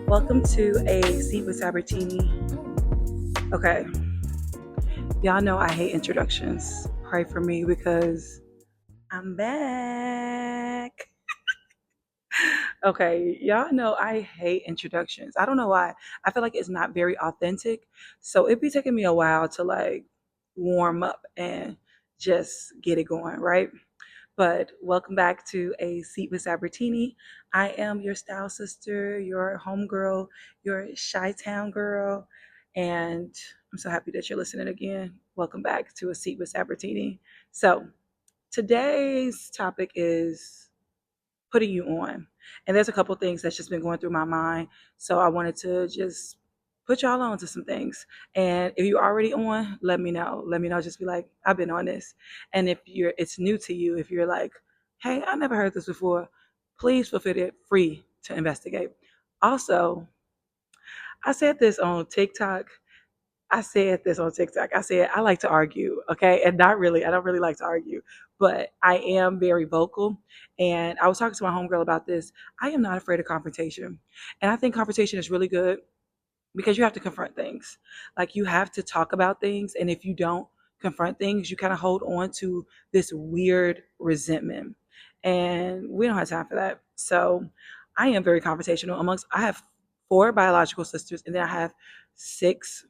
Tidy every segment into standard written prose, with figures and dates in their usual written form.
Welcome to a seat with Sabertini. Okay, y'all know I hate introductions. Pray for me because I'm back. Okay, y'all know I hate introductions. I don't know why. I feel like it's not very authentic. So it'd be taking me a while to like warm up and just get it going, right? But welcome back to a seat with Sabertini. I am your style sister, your homegirl, your Chi-Town girl, and I'm so happy that you're listening again. Welcome back to a seat with Sabertini. So today's topic is putting you on, and there's a couple things that's just been going through my mind. So I wanted to just put y'all on to some things. And if you're already on, let me know. Let me know. Just be like, I've been on this. And if it's new to you, if you're like, hey, I never heard this before, please feel free to investigate. Also, I said this on TikTok. I said I like to argue, okay? And not really. I don't really like to argue, but I am very vocal. And I was talking to my homegirl about this. I am not afraid of confrontation. And I think confrontation is really good because you have to confront things. Like you have to talk about things, and if you don't confront things, you kind of hold on to this weird resentment. And we don't have time for that. So I am very confrontational amongst I have four biological sisters, and then I have six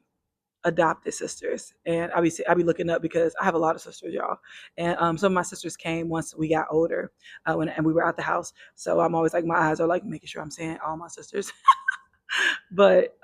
adopted sisters. And I'll be looking up because I have a lot of sisters, y'all. And some of my sisters came once we got older, and we were out the house. So I'm always like my eyes are like making sure I'm saying all my sisters. But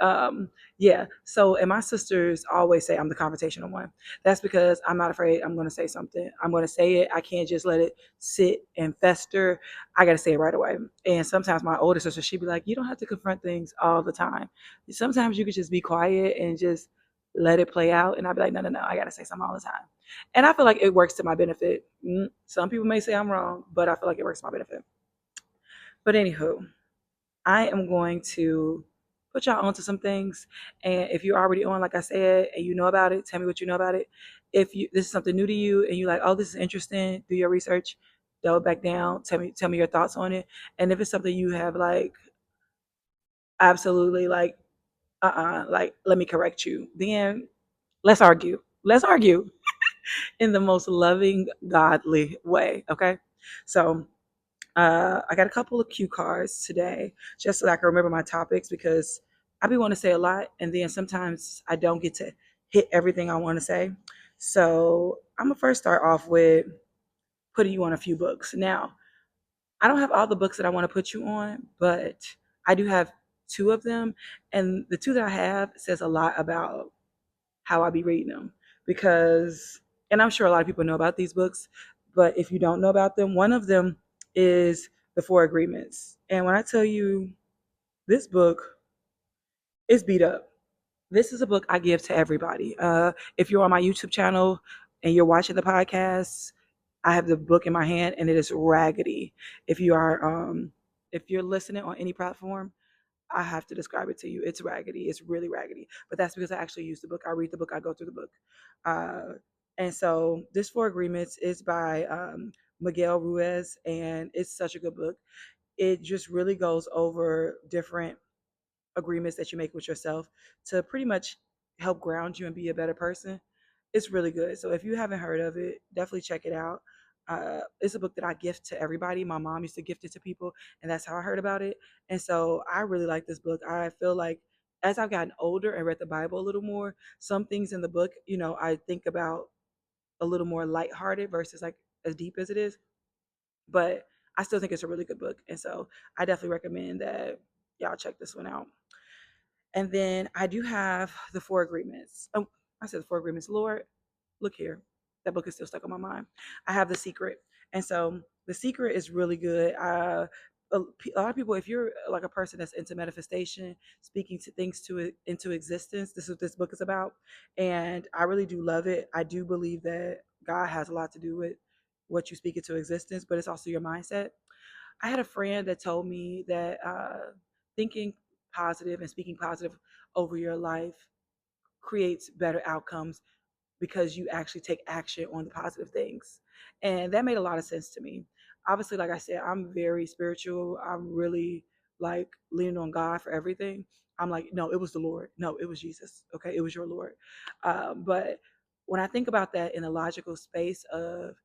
yeah, so and my sisters always say I'm the confrontational one. That's because I'm not afraid. I'm going to say something. I'm going to say it. I can't just let it sit and fester. I got to say it right away. And sometimes my older sister, she'd be like, you don't have to confront things all the time. Sometimes you could just be quiet and just let it play out. And I'd be like, no, no, no, I got to say something all the time. And I feel like it works to my benefit. Some people may say I'm wrong, but I feel like it works to my benefit. But anywho, I am going to put y'all onto some things. And if you're already on, like I said, and you know about it, tell me what you know about it. If you this is something new to you and you like, oh, this is interesting, do your research, delve back down, tell me your thoughts on it. And if it's something you have like absolutely like like let me correct you, then let's argue. Let's argue in the most loving, godly way. Okay. So I got a couple of cue cards today just so that I can remember my topics because I be want to say a lot and then sometimes I don't get to hit everything I want to say. So I'm gonna first start off with putting you on a few books. Now, I don't have all the books that I want to put you on, but I do have two of them, and the two that I have says a lot about how I be reading them because, and I'm sure a lot of people know about these books, but if you don't know about them, one of them is The Four Agreements. And when I tell you this book is beat up, this is a book I give to everybody. If you're on my YouTube channel and you're watching the podcast, I have the book in my hand and it is raggedy. If you are, if you're listening on any platform, I have to describe it to you. It's raggedy. It's really raggedy. But that's because I actually use the book. I read the book. I go through the book. Uh, and so this Four Agreements is by Miguel Ruiz, and it's such a good book. It just really goes over different agreements that you make with yourself to pretty much help ground you and be a better person. It's really good. So if you haven't heard of it, definitely check it out. It's a book that I gift to everybody. My mom used to gift it to people, and that's how I heard about it. And so I really like this book. I feel like as I've gotten older and read the Bible a little more, some things in the book, I think about a little more lighthearted versus like as deep as it is. But I still think it's a really good book. And so I definitely recommend that y'all check this one out. And then I do have the Four Agreements. Oh, I said the Four Agreements. Lord, look here. That book is still stuck on my mind. I have The Secret. And so The Secret is really good. A lot of people, if you're like a person that's into manifestation, speaking to things into existence, this is what this book is about. And I really do love it. I do believe that God has a lot to do with what you speak into existence, but it's also your mindset. I had a friend that told me that thinking positive and speaking positive over your life creates better outcomes because you actually take action on the positive things. And that made a lot of sense to me. Obviously, like I said, I'm very spiritual. I'm really like leaning on God for everything, I'm like, no, it was the Lord. No, it was Jesus. Okay, it was your Lord. But when I think about that in a logical space of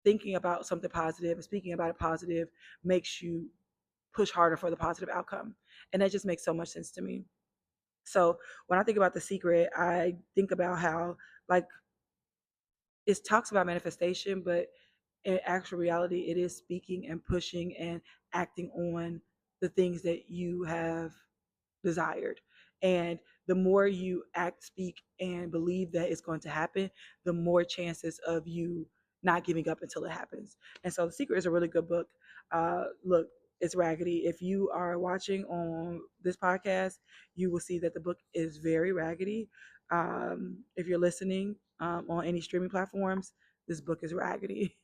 thinking about something positive and speaking about it positive makes you push harder for the positive outcome. And that just makes so much sense to me. So when I think about The Secret, I think about how, like, it talks about manifestation, but in actual reality, it is speaking and pushing and acting on the things that you have desired. And the more you act, speak, and believe that it's going to happen, the more chances of you not giving up until it happens. And so The Secret is a really good book. Look, it's raggedy. If you are watching on this podcast, you will see that the book is very raggedy. If you're listening on any streaming platforms, this book is raggedy.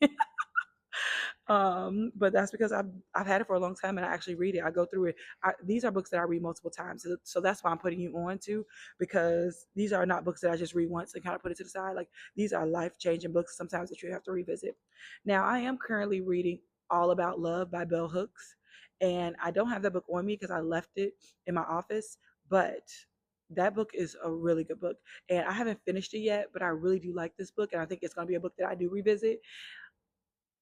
But that's because I've had it for a long time and I actually read it. I go through it. These are books that I read multiple times, so that's why I'm putting you on to, because these are not books that I just read once and kind of put it to the side. Like, these are life changing books sometimes that you have to revisit. Now, I am currently reading All About Love by Bell Hooks, and I don't have that book on me because I left it in my office, but that book is a really good book, and I haven't finished it yet, but I really do like this book, and I think it's going to be a book that I do revisit.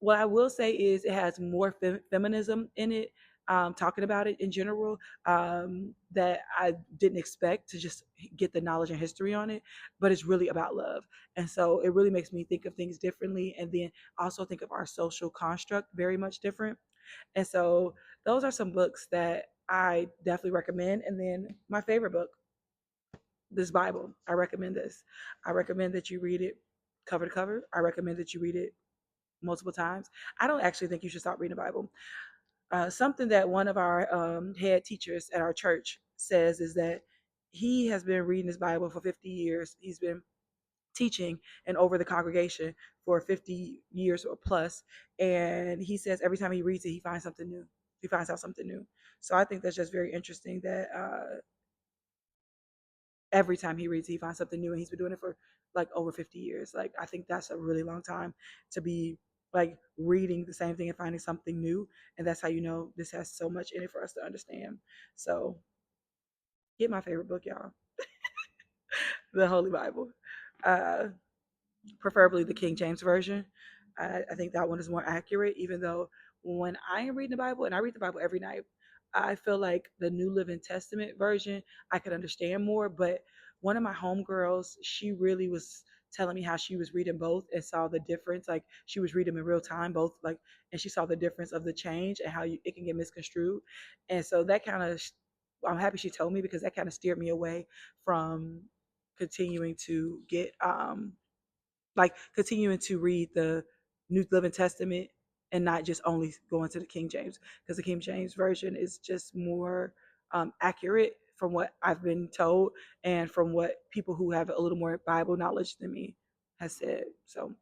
What I will say is it has more feminism in it, talking about it in general, that I didn't expect to just get the knowledge and history on it, but it's really about love. And so it really makes me think of things differently, and then also think of our social construct very much different. And so those are some books that I definitely recommend. And then my favorite book, this Bible, I recommend this. I recommend that you read it cover to cover. I recommend that you read it multiple times. I don't actually think you should stop reading the Bible. Something that one of our head teachers at our church says is that he has been reading his Bible for 50 years. He's been teaching and over the congregation for 50 years or plus. And he says every time he reads it, he finds something new. He finds out something new. So I think that's just very interesting that every time he reads, he finds something new, and he's been doing it for like over 50 years. Like, I think that's a really long time to be like reading the same thing and finding something new. And that's how you know this has so much in it for us to understand. So get my favorite book, y'all, the Holy Bible. Uh, Preferably the King James Version. I think that one is more accurate, even though when I am reading the Bible, and I read the Bible every night, I feel like the New Living Testament version, I could understand more. But one of my homegirls, she really was telling me how she was reading both and saw the difference. Like, she was reading them in real time, both, like, and she saw the difference of the change and how it can get misconstrued. And so that kind of, I'm happy she told me, because that kind of steered me away from continuing to get like continuing to read the New Living Testament and not just only going to the King James, because the King James version is just more accurate from what I've been told and from what people who have a little more Bible knowledge than me has said. So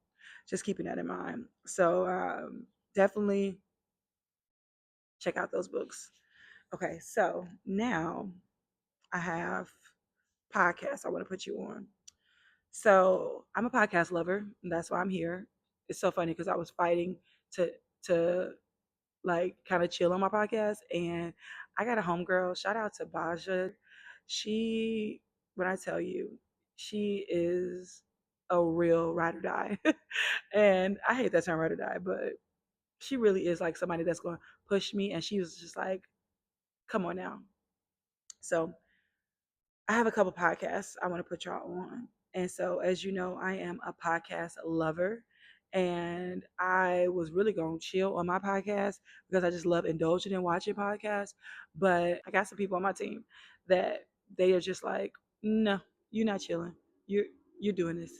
just keeping that in mind. So definitely check out those books. Okay, so now I have podcasts I want to put you on. So I'm a podcast lover, and that's why I'm here. It's so funny because I was fighting to to like kind of chill on my podcast, and I got a homegirl. Shout out to Baja. She, when I tell you, she is a real ride or die, and I hate that term ride or die, but she really is like somebody that's going to push me. And she was just like, "Come on now." So I have a couple podcasts I want to put y'all on. And so, as you know, I am a podcast lover. And I was really going to chill on my podcast because I just love indulging and watching podcasts. But I got some people on my team that they are just like, no, you're not chilling. You're doing this.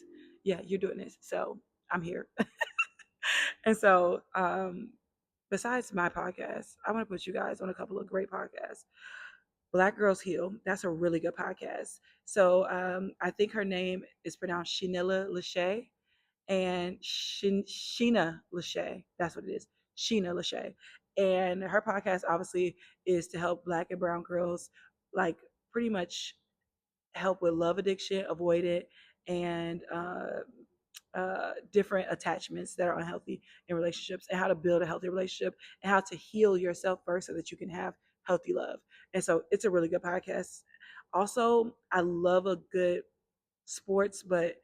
Yeah, you're doing this. So I'm here. And so, besides my podcast, I want to put you guys on a couple of great podcasts. Black Girls Heal. That's a really good podcast. So I think her name is pronounced Shanilla Lachey, and Sheena Lachey. That's what it is. Sheena Lachey. And her podcast obviously is to help Black and Brown girls, like, pretty much help with love addiction, avoid it, and different attachments that are unhealthy in relationships, and how to build a healthy relationship, and how to heal yourself first so that you can have healthy love. And so it's a really good podcast. Also, I love a good sports, but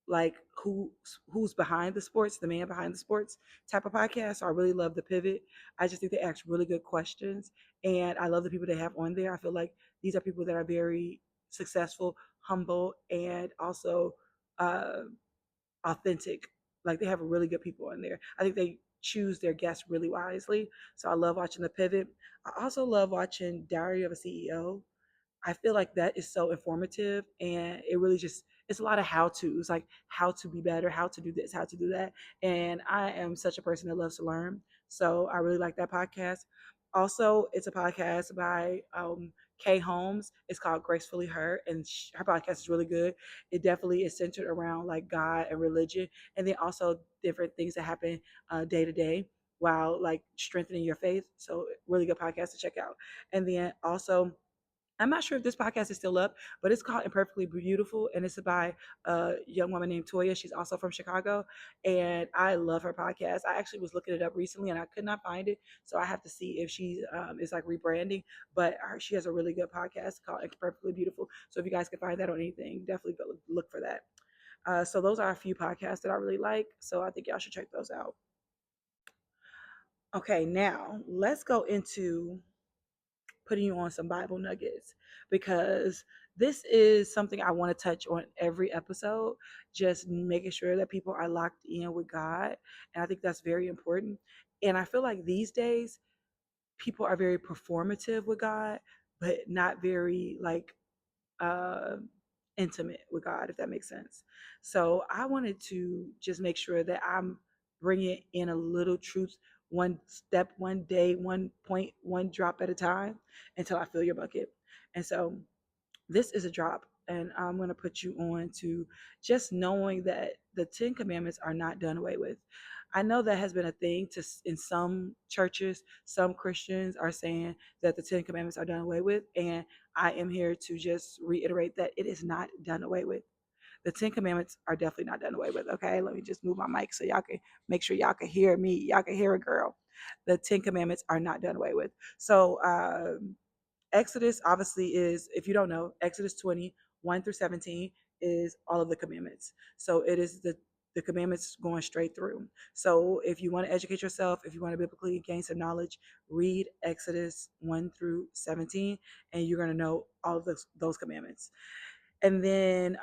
like who's behind the sports, the man behind the sports type of podcast. So I really love the pivot. I just think they ask really good questions, and I love the people they have on there. I feel like these are people that are very successful, humble, and also uh, authentic. Like they have really good people on there. I think they choose their guests really wisely. So I love watching the pivot. I also love watching Diary of a CEO. I feel like that is so informative, and it really just it's a lot of how to's, like how to be better, how to do this, how to do that. And I am such a person that loves to learn. So I really like that podcast. Also, it's a podcast by Kay Holmes. It's called Gracefully Her, and her podcast is really good. It definitely is centered around like God and religion, and then also different things that happen day to day while like strengthening your faith. So really good podcast to check out. And then also I'm not sure if this podcast is still up, but it's called Imperfectly Beautiful, and it's by a young woman named Toya. She's also from Chicago, and I love her podcast. I actually was looking it up recently, and I could not find it, so I have to see if she is like rebranding. But she has a really good podcast called Imperfectly Beautiful. So if you guys can find that on anything, definitely go look for that. So those are a few podcasts that I really like. So I think y'all should check those out. Okay, now let's go into putting you on some Bible nuggets because this is something I want to touch on every episode, just making sure that people are locked in with God. And I think that's very important. And I feel like these days, people are very performative with God, but not very like uh, intimate with God, if that makes sense. So I wanted to just make sure that I'm bringing in a little truth, one step, one day, one point, one drop at a time until I fill your bucket. And so this is a drop, and I'm going to put you on to just knowing that the Ten Commandments are not done away with. I know that has been a thing to in some churches. Some Christians are saying that the Ten Commandments are done away with, and I am here to just reiterate that it is not done away with. The Ten Commandments are definitely not done away with. Okay, let me just move my mic so y'all can make sure y'all can hear me. Y'all can hear a girl. The Ten Commandments are not done away with. So Exodus obviously is, if you don't know, Exodus 20, 1 through 17 is all of the commandments. So it is the commandments going straight through. So if you want to educate yourself, if you want to biblically gain some knowledge, read Exodus 1 through 17, and you're going to know all of those commandments. And then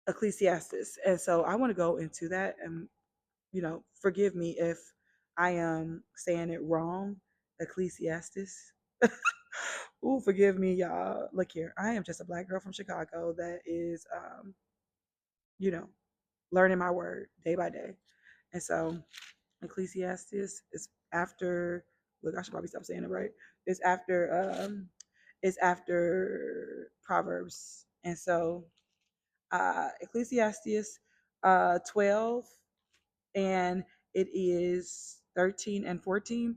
Ecclesiastes. And so I want to go into that, and forgive me if I am saying it wrong. Ecclesiastes. Ooh, forgive me, y'all. Look here. I am just a black girl from Chicago that is, you know, learning my word day by day. And so Ecclesiastes is after, look, I should probably stop saying it right. It's after Proverbs. And so Ecclesiastes 12, and it is 13 and 14.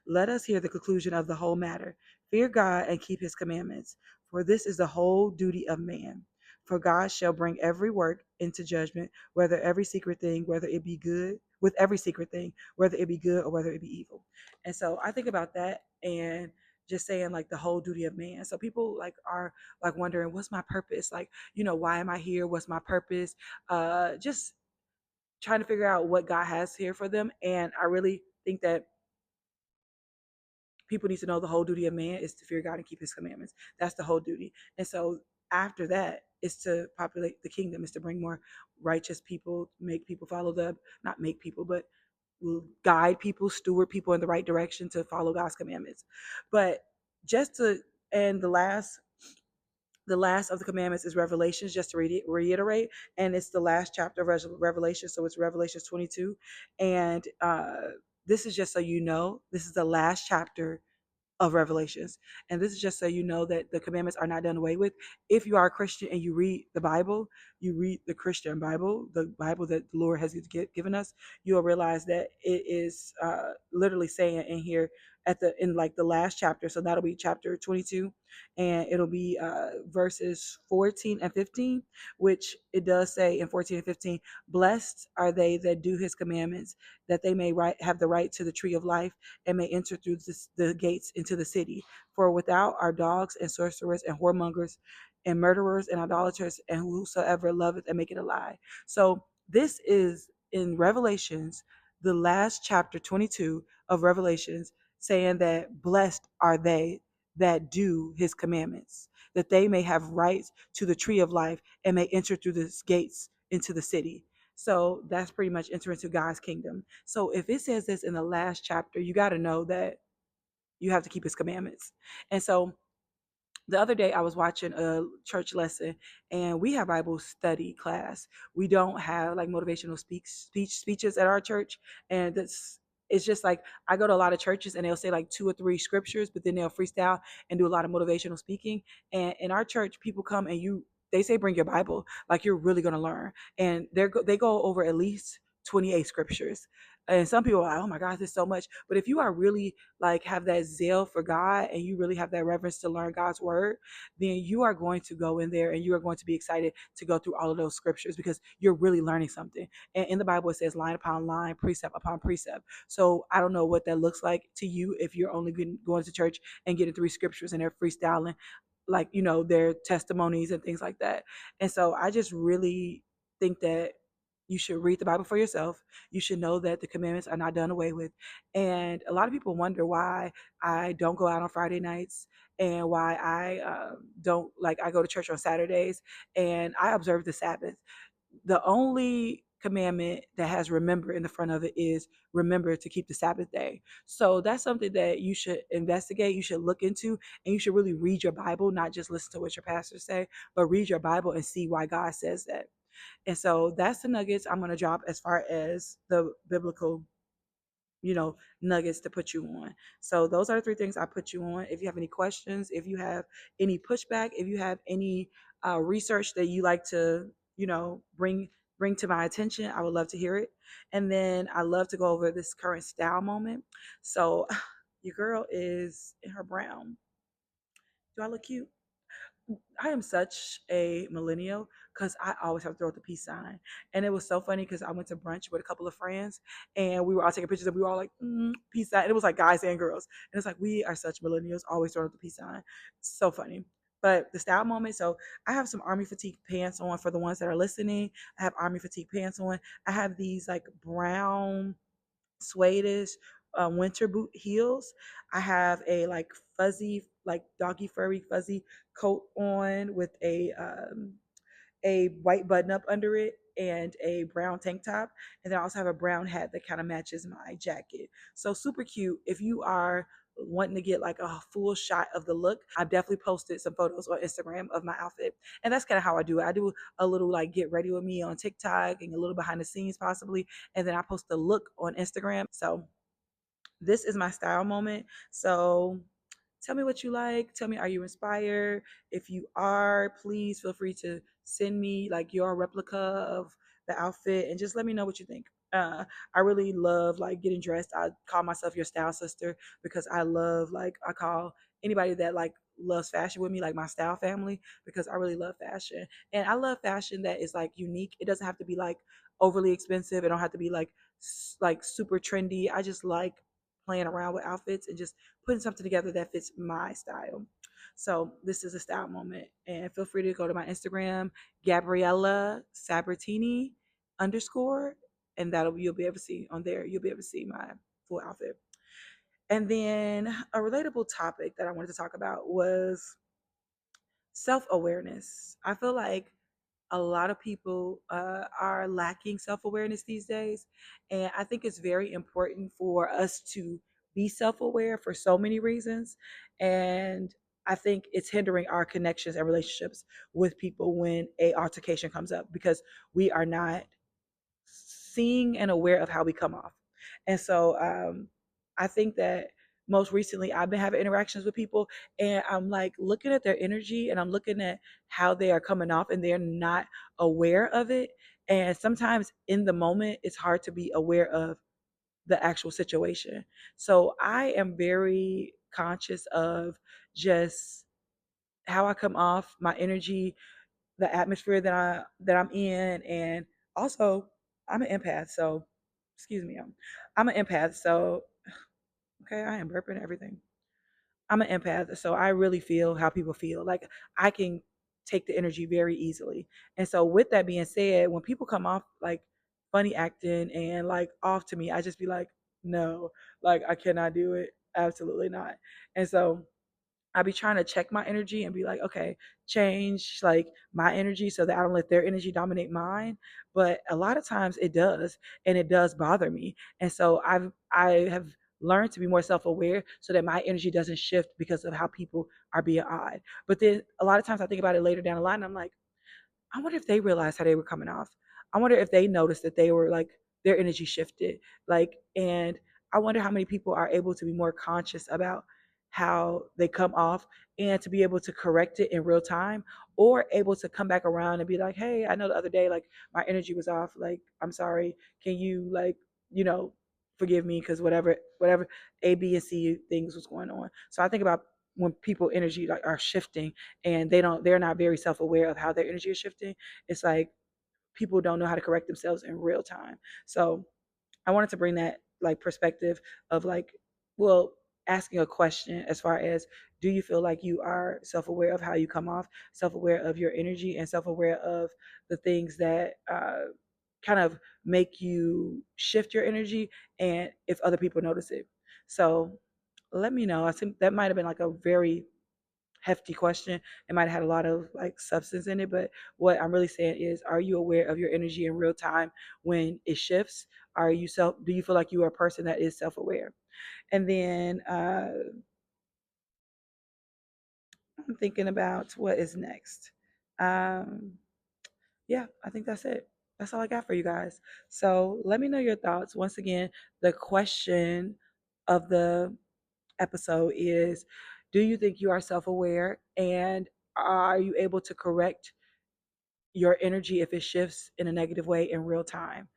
Let us hear the conclusion of the whole matter. Fear God and keep his commandments, for this is the whole duty of man. For God shall bring every work into judgment, whether every secret thing, whether it be good, with every secret thing, whether it be good or whether it be evil. And so I think about that and just saying like the whole duty of man. So people like are like wondering, what's my purpose? Like, why am I here? What's my purpose? Just trying to figure out what God has here for them. And I really think that people need to know the whole duty of man is to fear God and keep his commandments. That's the whole duty. And so after that is to populate the kingdom, is to bring more righteous people, make people follow not make people, but will guide people, steward people in the right direction to follow God's commandments. But just to, and the last of the commandments is Revelations, just to reiterate, and it's the last chapter of Revelation, so it's Revelations 22. And this is just so you know, this is the last chapter of Revelations. And this is just so you know that the commandments are not done away with. If you are a Christian and you read the Bible, you read the Christian Bible, the Bible that the Lord has given us, you'll realize that it is literally saying in here, at the in like the last chapter. So that'll be chapter 22, and it'll be verses 14 and 15, which it does say in 14 and 15, blessed are they that do his commandments, that they may have the right to the tree of life and may enter through the gates into the city. For without are dogs and sorcerers and whoremongers and murderers and idolaters and whosoever loveth and make it a lie. So this is in Revelations, the last chapter 22 of Revelations, saying that blessed are they that do his commandments, that they may have rights to the tree of life and may enter through the gates into the city. So that's pretty much enter into God's kingdom. So if it says this in the last chapter, you got to know that you have to keep his commandments. And so the other day I was watching a church lesson, and we have Bible study class. We don't have like motivational speeches at our church. And that's it's just like I go to a lot of churches and they'll say like two or three scriptures, but then they'll freestyle and do a lot of motivational speaking. And in our church, people come and they say bring your Bible, like you're really gonna learn. And they go over at least 28 scriptures. And some people are like, oh my God, there's so much. But if you are really like have that zeal for God and you really have that reverence to learn God's word, then you are going to go in there and you are going to be excited to go through all of those scriptures because you're really learning something. And in the Bible, it says line upon line, precept upon precept. So I don't know what that looks like to you if you're only going to church and getting three scriptures and they're freestyling like, their testimonies and things like that. And so I just really think that you should read the Bible for yourself. You should know that the commandments are not done away with. And a lot of people wonder why I don't go out on Friday nights and why I don't like I go to church on Saturdays and I observe the Sabbath. The only commandment that has remember in the front of it is remember to keep the Sabbath day. So that's something that you should investigate, you should look into, and you should really read your Bible, not just listen to what your pastors say, but read your Bible and see why God says that. And so that's the nuggets I'm going to drop as far as the biblical, nuggets to put you on. So those are the three things I put you on. If you have any questions, if you have any pushback, if you have any research that you like to, bring to my attention, I would love to hear it. And then I love to go over this current style moment. So your girl is in her brown. Do I look cute? I am such a millennial because I always have to throw up the peace sign. And it was so funny because I went to brunch with a couple of friends and we were all taking pictures and we were all like, peace sign. And it was like guys and girls. And it's like, we are such millennials, always throwing up the peace sign. It's so funny. But the style moment, so I have some army fatigue pants on for the ones that are listening. I have army fatigue pants on. I have these like brown suede winter boot heels. I have a like fuzzy, like doggy furry fuzzy coat on with a white button up under it and a brown tank top. And then I also have a brown hat that kind of matches my jacket. So super cute. If you are wanting to get like a full shot of the look, I've definitely posted some photos on Instagram of my outfit. And that's kind of how I do it. I do a little like get ready with me on TikTok and a little behind the scenes possibly. And then I post the look on Instagram. So this is my style moment. So tell me what you like. Tell me, are you inspired? If you are, please feel free to send me like your replica of the outfit and just let me know what you think. I really love like getting dressed. I call myself your style sister because I love like I call anybody that like loves fashion with me like my style family because I really love fashion and I love fashion that is like unique. It doesn't have to be like overly expensive. It don't have to be like super trendy. I just like playing around with outfits and just putting something together that fits my style. So this is a style moment. And feel free to go to my Instagram, Gabriella Sabertini _ and that'll you'll be able to see on there. You'll be able to see my full outfit. And then a relatable topic that I wanted to talk about was self-awareness. I feel like a lot of people are lacking self-awareness these days, and I think it's very important for us to be self-aware for so many reasons. And I think it's hindering our connections and relationships with people when a altercation comes up because we are not seeing and aware of how we come off. And so I think that most recently I've been having interactions with people and I'm like looking at their energy and I'm looking at how they are coming off and they're not aware of it. And sometimes in the moment, it's hard to be aware of the actual situation. So I am very conscious of just how I come off, my energy, the atmosphere that I'm in, and also I'm an empath. So excuse me, I'm an empath. So okay, I am burping everything. I'm an empath, so I really feel how people feel. Like I can take the energy very easily. And so with that being said, when people come off like funny acting and like off to me, I just be like, no, like I cannot do it. Absolutely not. And so I be trying to check my energy and be like, okay, change like my energy so that I don't let their energy dominate mine. But a lot of times it does, and it does bother me. And so I have learned to be more self-aware so that my energy doesn't shift because of how people are being odd. But then a lot of times I think about it later down the line and I'm like, I wonder if they realized how they were coming off. I wonder if they noticed that they were like their energy shifted. Like, and I wonder how many people are able to be more conscious about how they come off and to be able to correct it in real time or able to come back around and be like, hey, I know the other day, like my energy was off. Like, I'm sorry. Can you like, you know, forgive me because whatever A, B, and C things was going on. So I think about when people energy like are shifting and they're not very self-aware of how their energy is shifting. It's like people don't know how to correct themselves in real time. So I wanted to bring that like perspective of like, well, asking a question as far as, do you feel like you are self-aware of how you come off, self-aware of your energy, and self-aware of the things that kind of make you shift your energy, and if other people notice it. So let me know. I think that might have been like a very hefty question. It might have had a lot of like substance in it, but what I'm really saying is, are you aware of your energy in real time when it shifts? Do you feel like you are a person that is self-aware? And then I'm thinking about what is next. Um, yeah, I think that's it. That's all I got for you guys. So let me know your thoughts. Once again, the question of the episode is, do you think you are self-aware, and are you able to correct your energy if it shifts in a negative way in real time?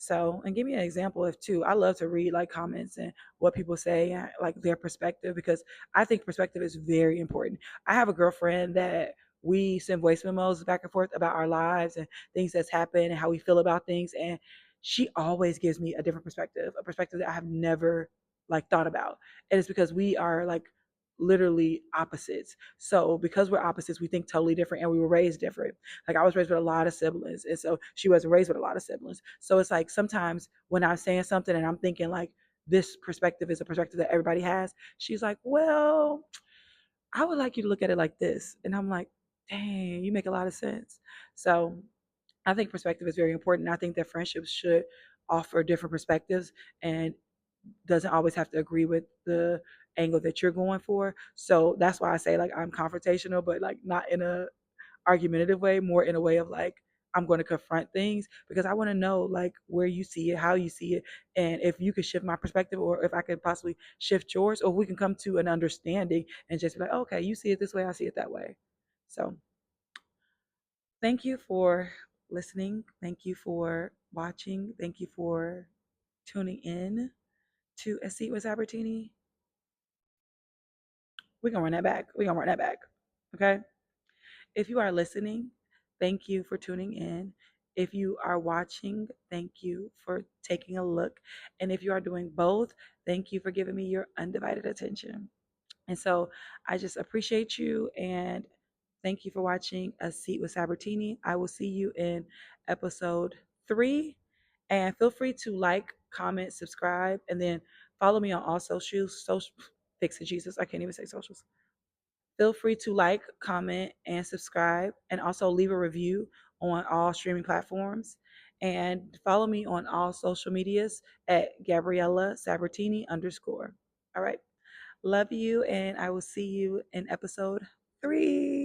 So, and give me an example of two. I love to read like comments and what people say, and, like their perspective, because I think perspective is very important. I have a girlfriend that we send voice memos back and forth about our lives and things that's happened and how we feel about things. And she always gives me a different perspective, a perspective that I have never like thought about. And it's because we are like literally opposites. So because we're opposites, we think totally different and we were raised different. Like I was raised with a lot of siblings, and so she wasn't raised with a lot of siblings. So it's like sometimes when I'm saying something and I'm thinking like this perspective is a perspective that everybody has, she's like, well, I would like you to look at it like this. And I'm like, dang, you make a lot of sense. So I think perspective is very important. I think that friendships should offer different perspectives and doesn't always have to agree with the angle that you're going for. So that's why I say like I'm confrontational, but like not in a argumentative way, more in a way of like I'm going to confront things because I want to know like where you see it, how you see it, and if you could shift my perspective or if I could possibly shift yours, or we can come to an understanding and just be like, okay, you see it this way, I see it that way. So thank you for listening. Thank you for watching. Thank you for tuning in to A Seat with Sabertini. We're gonna run that back. We're gonna run that back. Okay. If you are listening, thank you for tuning in. If you are watching, thank you for taking a look. And if you are doing both, thank you for giving me your undivided attention. And so I just appreciate you and thank you for watching A Seat with Sabertini. I will see you in episode 3. And feel free to like, comment, subscribe, and then follow me on all socials. Fix it, Jesus. I can't even say socials. Feel free to like, comment, and subscribe, and also leave a review on all streaming platforms. And follow me on all social medias at Gabriella Sabertini _. All right. Love you, and I will see you in episode 3.